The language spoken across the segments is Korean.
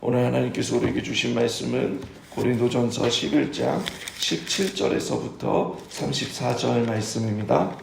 오늘 하나님께서 우리에게 주신 말씀은 고린도전서 11장 17절에서부터 34절 말씀입니다.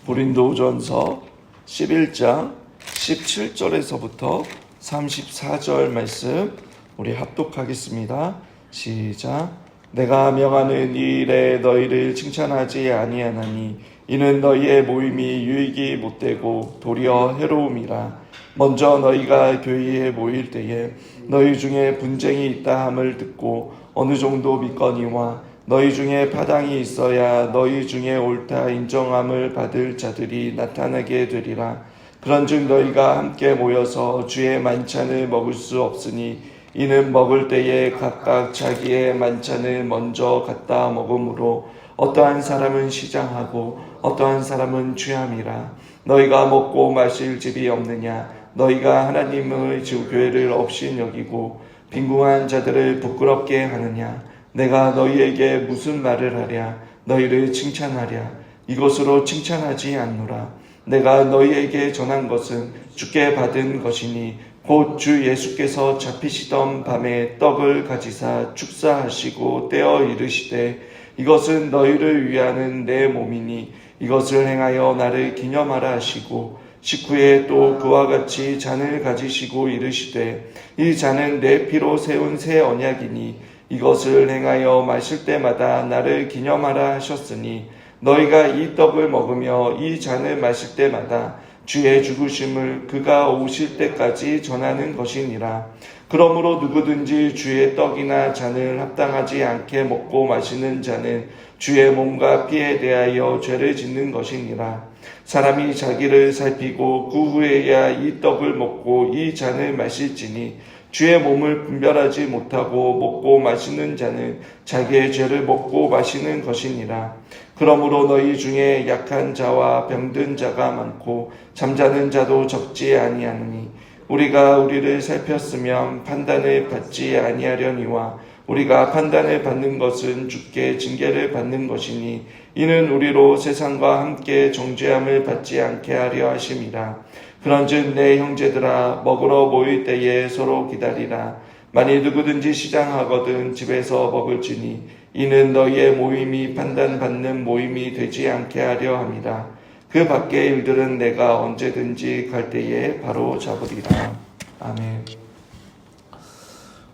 고린도전서 11장 17절에서부터 34절 말씀 우리 합독하겠습니다. 시작. 내가 명하는 이 일에 너희를 칭찬하지 아니하나니 이는 너희의 모임이 유익이 못되고 도리어 해로움이라. 먼저 너희가 교회에 모일 때에 너희 중에 분쟁이 있다 함을 듣고 어느 정도 믿거니와 너희 중에 파당이 있어야 너희 중에 옳다 인정함을 받을 자들이 나타나게 되리라. 그런즉 너희가 함께 모여서 주의 만찬을 먹을 수 없으니 이는 먹을 때에 각각 자기의 만찬을 먼저 갖다 먹으므로 어떠한 사람은 시장하고 어떠한 사람은 취함이라. 너희가 먹고 마실 집이 없느냐? 너희가 하나님의 교회를 없인 여기고 빈궁한 자들을 부끄럽게 하느냐? 내가 너희에게 무슨 말을 하랴? 너희를 칭찬하랴? 이것으로 칭찬하지 않노라. 내가 너희에게 전한 것은 주께 받은 것이니 곧 주 예수께서 잡히시던 밤에 떡을 가지사 축사하시고 떼어 이르시되 이것은 너희를 위하는 내 몸이니 이것을 행하여 나를 기념하라 하시고 식후에 또 그와 같이 잔을 가지시고 이르시되 이 잔은 내 피로 세운 새 언약이니 이것을 행하여 마실 때마다 나를 기념하라 하셨으니 너희가 이 떡을 먹으며 이 잔을 마실 때마다 주의 죽으심을 그가 오실 때까지 전하는 것이니라. 그러므로 누구든지 주의 떡이나 잔을 합당하지 않게 먹고 마시는 자는 주의 몸과 피에 대하여 죄를 짓는 것이니라. 사람이 자기를 살피고 그 후에야 이 떡을 먹고 이 잔을 마실지니 주의 몸을 분별하지 못하고 먹고 마시는 자는 자기의 죄를 먹고 마시는 것이니라. 그러므로 너희 중에 약한 자와 병든 자가 많고 잠자는 자도 적지 아니하니 우리가 우리를 살폈으면 판단을 받지 아니하려니와 우리가 판단을 받는 것은 주께 징계를 받는 것이니 이는 우리로 세상과 함께 정죄함을 받지 않게 하려 하심이라. 그런즉 내 형제들아 먹으러 모일 때에 서로 기다리라. 만일 누구든지 시장하거든 집에서 먹을지니 이는 너희의 모임이 판단받는 모임이 되지 않게 하려 함이라. 그 밖의 일들은 내가 언제든지 갈 때에 바로 잡으리라. 아멘.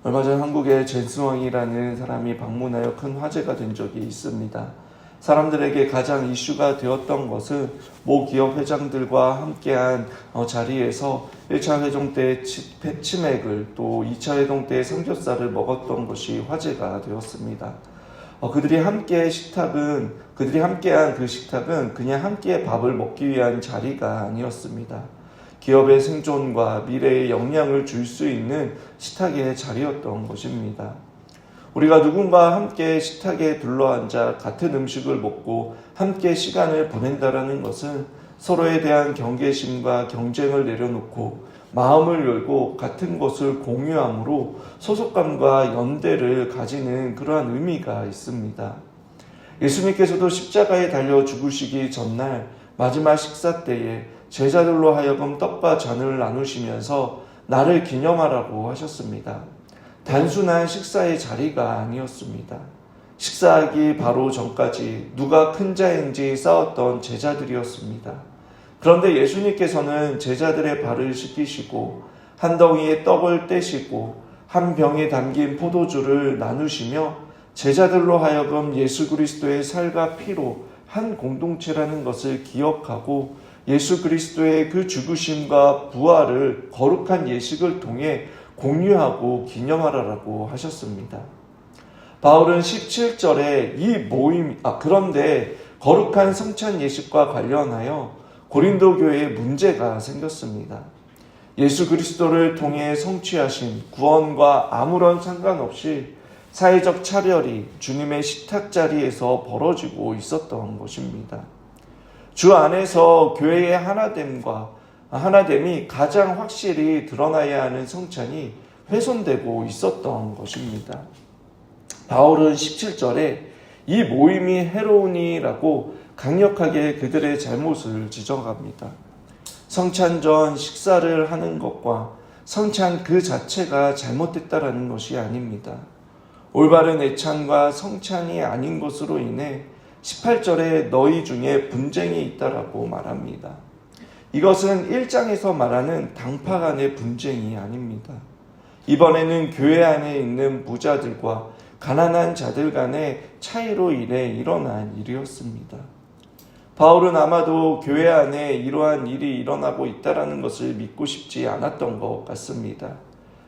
얼마 전 한국에 젠스왕이라는 사람이 방문하여 큰 화제가 된 적이 있습니다. 사람들에게 가장 이슈가 되었던 것은 모 기업 회장들과 함께한 자리에서 1차 회동 때 치맥을 또 2차 회동 때 삼겹살을 먹었던 것이 화제가 되었습니다. 그들이 함께한 그 식탁은 그냥 함께 밥을 먹기 위한 자리가 아니었습니다. 기업의 생존과 미래에 영향을 줄 수 있는 식탁의 자리였던 것입니다. 우리가 누군가와 함께 식탁에 둘러앉아 같은 음식을 먹고 함께 시간을 보낸다라는 것은 서로에 대한 경계심과 경쟁을 내려놓고 마음을 열고 같은 것을 공유함으로 소속감과 연대를 가지는 그러한 의미가 있습니다. 예수님께서도 십자가에 달려 죽으시기 전날 마지막 식사 때에 제자들로 하여금 떡과 잔을 나누시면서 나를 기념하라고 하셨습니다. 단순한 식사의 자리가 아니었습니다. 식사하기 바로 전까지 누가 큰 자인지 싸웠던 제자들이었습니다. 그런데 예수님께서는 제자들의 발을 씻기시고 한 덩이의 떡을 떼시고 한 병에 담긴 포도주를 나누시며 제자들로 하여금 예수 그리스도의 살과 피로 한 공동체라는 것을 기억하고 예수 그리스도의 그 죽으심과 부활을 거룩한 예식을 통해 공유하고 기념하라고 하셨습니다. 바울은 17절에 그런데 거룩한 성찬 예식과 관련하여 고린도 교회에 문제가 생겼습니다. 예수 그리스도를 통해 성취하신 구원과 아무런 상관없이 사회적 차별이 주님의 식탁 자리에서 벌어지고 있었던 것입니다. 주 안에서 교회의 하나됨이 가장 확실히 드러나야 하는 성찬이 훼손되고 있었던 것입니다. 바울은 17절에 이 모임이 해로우니라고 강력하게 그들의 잘못을 지적합니다. 성찬 전 식사를 하는 것과 성찬 그 자체가 잘못됐다라는 것이 아닙니다. 올바른 애찬과 성찬이 아닌 것으로 인해 18절에 너희 중에 분쟁이 있다라고 말합니다. 이것은 1장에서 말하는 당파 간의 분쟁이 아닙니다. 이번에는 교회 안에 있는 부자들과 가난한 자들 간의 차이로 인해 일어난 일이었습니다. 바울은 아마도 교회 안에 이러한 일이 일어나고 있다는 것을 믿고 싶지 않았던 것 같습니다.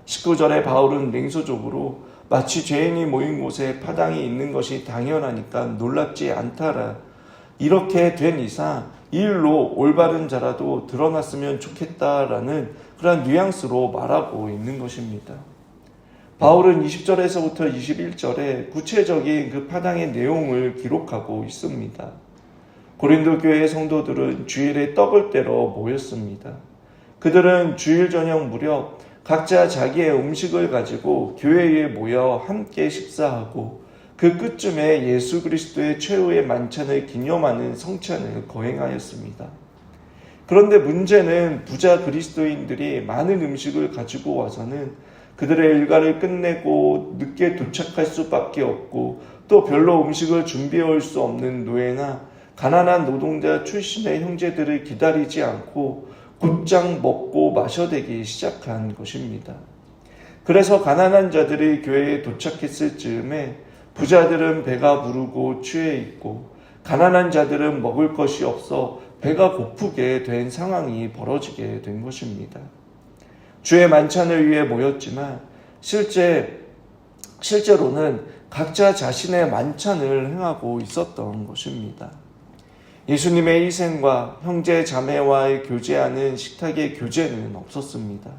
19절에 바울은 냉소적으로 마치 죄인이 모인 곳에 파당이 있는 것이 당연하니까 놀랍지 않다라, 이렇게 된 이상 이 일로 올바른 자라도 드러났으면 좋겠다라는 그런 뉘앙스로 말하고 있는 것입니다. 바울은 20절에서부터 21절에 구체적인 그 파당의 내용을 기록하고 있습니다. 고린도 교회 성도들은 주일에 떡을 떼러 모였습니다. 그들은 주일 저녁 무렵 각자 자기의 음식을 가지고 교회에 모여 함께 식사하고 그 끝쯤에 예수 그리스도의 최후의 만찬을 기념하는 성찬을 거행하였습니다. 그런데 문제는 부자 그리스도인들이 많은 음식을 가지고 와서는 그들의 일과를 끝내고 늦게 도착할 수밖에 없고 또 별로 음식을 준비해 올 수 없는 노예나 가난한 노동자 출신의 형제들을 기다리지 않고 곧장 먹고 마셔대기 시작한 것입니다. 그래서 가난한 자들이 교회에 도착했을 즈음에 부자들은 배가 부르고 취해 있고 가난한 자들은 먹을 것이 없어 배가 고프게 된 상황이 벌어지게 된 것입니다. 주의 만찬을 위해 모였지만 실제로는 각자 자신의 만찬을 행하고 있었던 것입니다. 예수님의 희생과 형제 자매와의 교제하는 식탁의 교제는 없었습니다.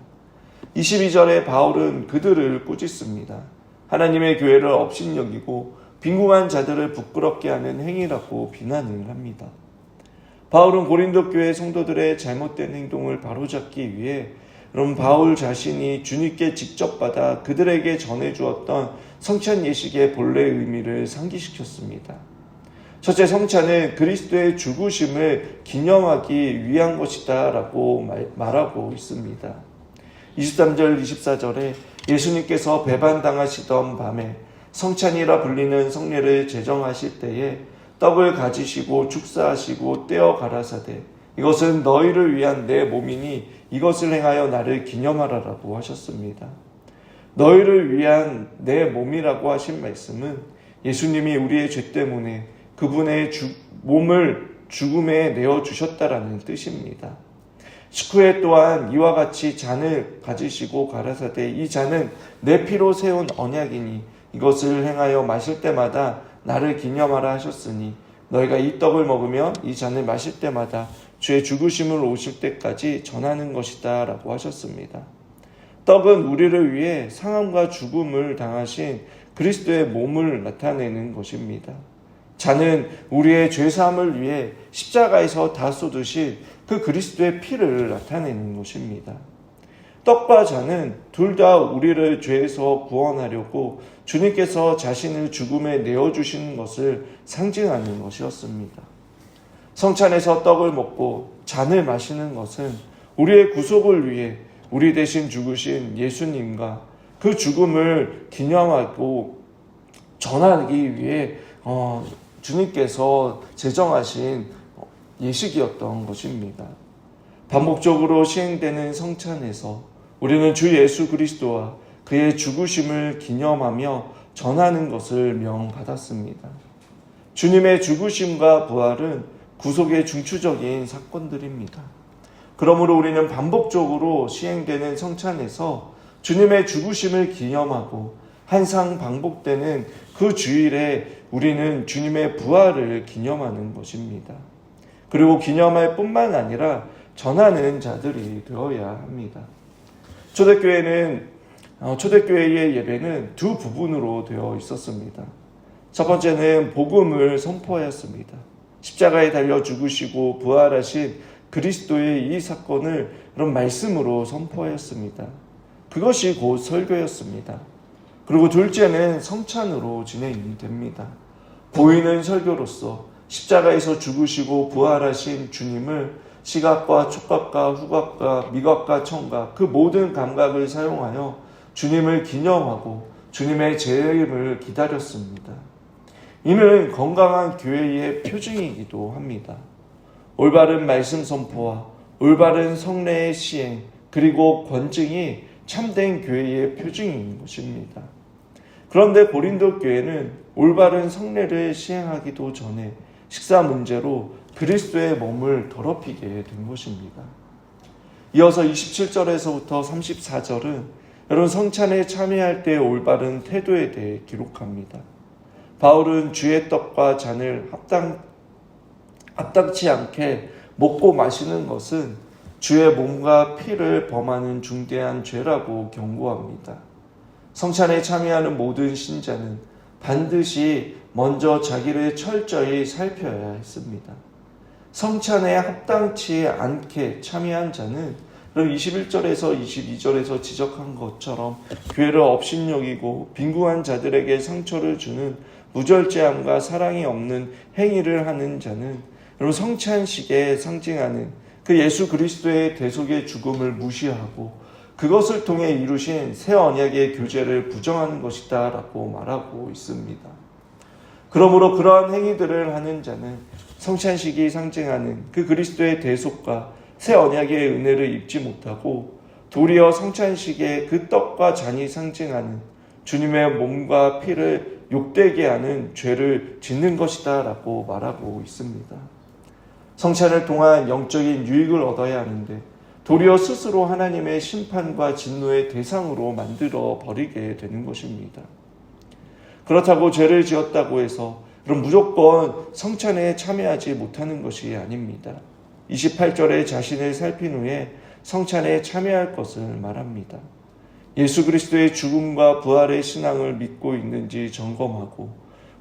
22절에 바울은 그들을 꾸짖습니다. 하나님의 교회를 업신여기고 빈궁한 자들을 부끄럽게 하는 행위라고 비난을 합니다. 바울은 고린도 교회 성도들의 잘못된 행동을 바로잡기 위해 그럼 바울 자신이 주님께 직접 받아 그들에게 전해주었던 성찬 예식의 본래 의미를 상기시켰습니다. 첫째, 성찬은 그리스도의 죽으심을 기념하기 위한 것이다 라고 말하고 있습니다. 23절 24절에 예수님께서 배반당하시던 밤에 성찬이라 불리는 성례를 제정하실 때에 떡을 가지시고 축사하시고 떼어 가라사대 이것은 너희를 위한 내 몸이니 이것을 행하여 나를 기념하라라고 하셨습니다. 너희를 위한 내 몸이라고 하신 말씀은 예수님이 우리의 죄 때문에 그분의 몸을 죽음에 내어주셨다라는 뜻입니다. 식후에 또한 이와 같이 잔을 가지시고 가라사대 이 잔은 내 피로 세운 언약이니 이것을 행하여 마실 때마다 나를 기념하라 하셨으니 너희가 이 떡을 먹으며 이 잔을 마실 때마다 주의 죽으심을 오실 때까지 전하는 것이다 라고 하셨습니다. 떡은 우리를 위해 상함과 죽음을 당하신 그리스도의 몸을 나타내는 것입니다. 잔은 우리의 죄사함을 위해 십자가에서 다 쏟으신 그 그리스도의 피를 나타내는 것입니다. 떡과 잔은 둘 다 우리를 죄에서 구원하려고 주님께서 자신을 죽음에 내어주시는 것을 상징하는 것이었습니다. 성찬에서 떡을 먹고 잔을 마시는 것은 우리의 구속을 위해 우리 대신 죽으신 예수님과 그 죽음을 기념하고 전하기 위해 주님께서 제정하신 예식이었던 것입니다. 반복적으로 시행되는 성찬에서 우리는 주 예수 그리스도와 그의 죽으심을 기념하며 전하는 것을 명받았습니다. 주님의 죽으심과 부활은 구속의 중추적인 사건들입니다. 그러므로 우리는 반복적으로 시행되는 성찬에서 주님의 죽으심을 기념하고 항상 반복되는 그 주일에 우리는 주님의 부활을 기념하는 것입니다. 그리고 기념할 뿐만 아니라 전하는 자들이 되어야 합니다. 초대교회의 예배는 두 부분으로 되어 있었습니다. 첫 번째는 복음을 선포하였습니다. 십자가에 달려 죽으시고 부활하신 그리스도의 이 사건을 그런 말씀으로 선포하였습니다. 그것이 곧 설교였습니다. 그리고 둘째는 성찬으로 진행이 됩니다. 보이는 설교로서 십자가에서 죽으시고 부활하신 주님을 시각과 촉각과 후각과 미각과 청각 그 모든 감각을 사용하여 주님을 기념하고 주님의 재림을 기다렸습니다. 이는 건강한 교회의 표징이기도 합니다. 올바른 말씀 선포와 올바른 성례의 시행 그리고 권증이 참된 교회의 표징인 것입니다. 그런데 고린도 교회는 올바른 성례를 시행하기도 전에 식사 문제로 그리스도의 몸을 더럽히게 된 것입니다. 이어서 27절에서부터 34절은 여러분 성찬에 참여할 때의 올바른 태도에 대해 기록합니다. 바울은 주의 떡과 잔을 합당치 않게 먹고 마시는 것은 주의 몸과 피를 범하는 중대한 죄라고 경고합니다. 성찬에 참여하는 모든 신자는 반드시 먼저 자기를 철저히 살펴야 했습니다. 성찬에 합당치 않게 참여한 자는 21절에서 22절에서 지적한 것처럼 교회를 업신여기고 빈궁한 자들에게 상처를 주는 무절제함과 사랑이 없는 행위를 하는 자는 여러분 성찬식에 상징하는 그 예수 그리스도의 대속의 죽음을 무시하고 그것을 통해 이루신 새 언약의 교제를 부정하는 것이다 라고 말하고 있습니다. 그러므로 그러한 행위들을 하는 자는 성찬식이 상징하는 그 그리스도의 대속과 새 언약의 은혜를 입지 못하고 도리어 성찬식의 그 떡과 잔이 상징하는 주님의 몸과 피를 욕되게 하는 죄를 짓는 것이다 라고 말하고 있습니다. 성찬을 통한 영적인 유익을 얻어야 하는데 도리어 스스로 하나님의 심판과 진노의 대상으로 만들어 버리게 되는 것입니다. 그렇다고 죄를 지었다고 해서 그럼 무조건 성찬에 참여하지 못하는 것이 아닙니다. 28절에 자신을 살핀 후에 성찬에 참여할 것을 말합니다. 예수 그리스도의 죽음과 부활의 신앙을 믿고 있는지 점검하고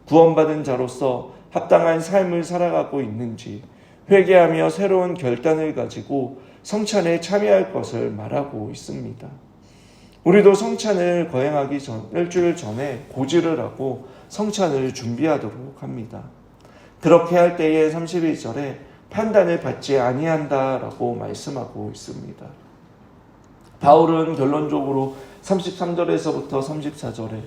구원받은 자로서 합당한 삶을 살아가고 있는지 회개하며 새로운 결단을 가지고 성찬에 참여할 것을 말하고 있습니다. 우리도 성찬을 거행하기 전 일주일 전에 고지를 하고 성찬을 준비하도록 합니다. 그렇게 할 때에 31절에 판단을 받지 아니한다라고 말씀하고 있습니다. 바울은 결론적으로 33절에서부터 34절에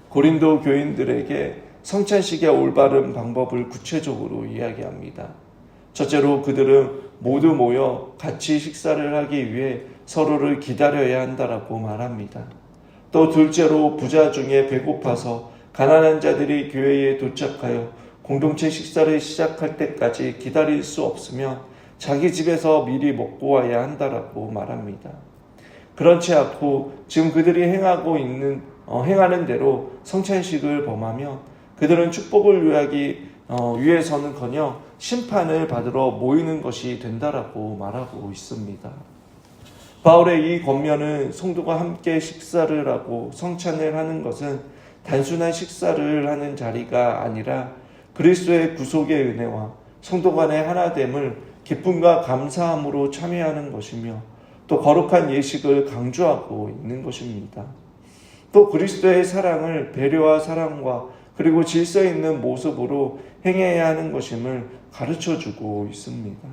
고린도 교인들에게 성찬식의 올바른 방법을 구체적으로 이야기합니다. 첫째로 그들은 모두 모여 같이 식사를 하기 위해 서로를 기다려야 한다라고 말합니다. 또 둘째로 부자 중에 배고파서 가난한 자들이 교회에 도착하여 공동체 식사를 시작할 때까지 기다릴 수 없으면 자기 집에서 미리 먹고 와야 한다라고 말합니다. 그렇지 않고 지금 그들이 행하는 대로 성찬식을 범하면 그들은 축복을 위해서는커녕 심판을 받으러 모이는 것이 된다라고 말하고 있습니다. 바울의 이 권면은 성도가 함께 식사를 하고 성찬을 하는 것은 단순한 식사를 하는 자리가 아니라 그리스도의 구속의 은혜와 성도 간의 하나됨을 기쁨과 감사함으로 참여하는 것이며 또 거룩한 예식을 강조하고 있는 것입니다. 또 그리스도의 사랑을 배려와 사랑과 그리고 질서 있는 모습으로 행해야 하는 것임을 가르쳐주고 있습니다.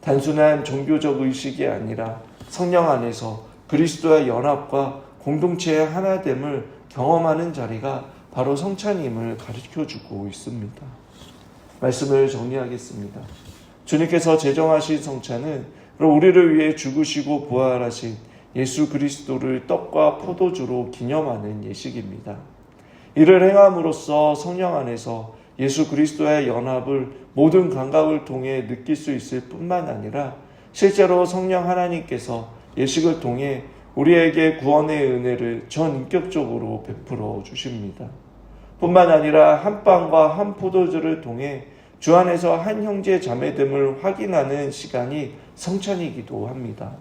단순한 종교적 의식이 아니라 성령 안에서 그리스도의 연합과 공동체의 하나됨을 경험하는 자리가 바로 성찬임을 가르쳐주고 있습니다. 말씀을 정리하겠습니다. 주님께서 제정하신 성찬은 우리를 위해 죽으시고 부활하신 예수 그리스도를 떡과 포도주로 기념하는 예식입니다. 이를 행함으로써 성령 안에서 예수 그리스도의 연합을 모든 감각을 통해 느낄 수 있을 뿐만 아니라 실제로 성령 하나님께서 예식을 통해 우리에게 구원의 은혜를 전인격적으로 베풀어 주십니다. 뿐만 아니라 한 빵과 한 포도주를 통해 주 안에서 한 형제 자매됨을 확인하는 시간이 성찬이기도 합니다.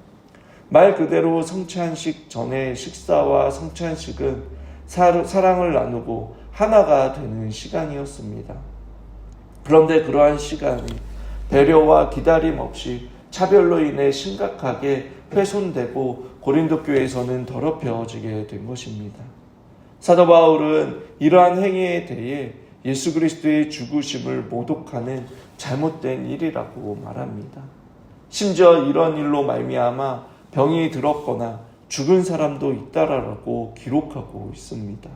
말 그대로 성찬식 전의 식사와 성찬식은 사랑을 나누고 하나가 되는 시간이었습니다. 그런데 그러한 시간이 배려와 기다림 없이 차별로 인해 심각하게 훼손되고 고린도 교회에서는 더럽혀지게 된 것입니다. 사도 바울은 이러한 행위에 대해 예수 그리스도의 죽으심을 모독하는 잘못된 일이라고 말합니다. 심지어 이런 일로 말미암아 병이 들었거나 죽은 사람도 있다라고 기록하고 있습니다.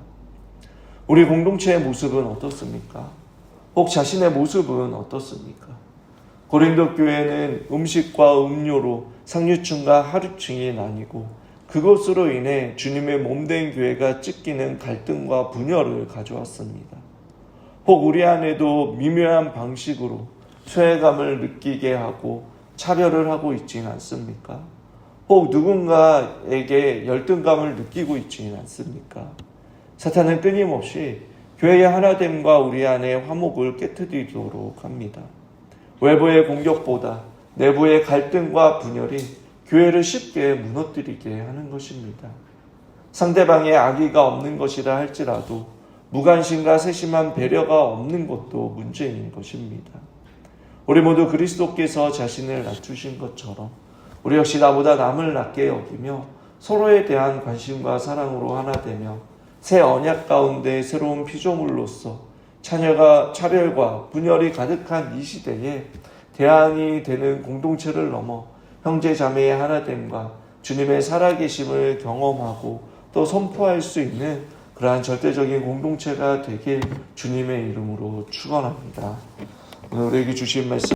우리 공동체의 모습은 어떻습니까? 혹 자신의 모습은 어떻습니까? 고린도 교회는 음식과 음료로 상류층과 하류층이 나뉘고 그것으로 인해 주님의 몸된 교회가 찢기는 갈등과 분열을 가져왔습니다. 혹 우리 안에도 미묘한 방식으로 소외감을 느끼게 하고 차별을 하고 있지는 않습니까? 혹 누군가에게 열등감을 느끼고 있지는 않습니까? 사탄은 끊임없이 교회의 하나됨과 우리 안의 화목을 깨트리도록 합니다. 외부의 공격보다 내부의 갈등과 분열이 교회를 쉽게 무너뜨리게 하는 것입니다. 상대방의 악의가 없는 것이라 할지라도 무관심과 세심한 배려가 없는 것도 문제인 것입니다. 우리 모두 그리스도께서 자신을 낮추신 것처럼 우리 역시 나보다 남을 낮게 여기며 서로에 대한 관심과 사랑으로 하나 되며 새 언약 가운데 새로운 피조물로서 차별과 분열이 가득한 이 시대에 대안이 되는 공동체를 넘어 형제 자매의 하나됨과 주님의 살아계심을 경험하고 또 선포할 수 있는 그러한 절대적인 공동체가 되길 주님의 이름으로 축원합니다. 오늘 우리에게 주신 말씀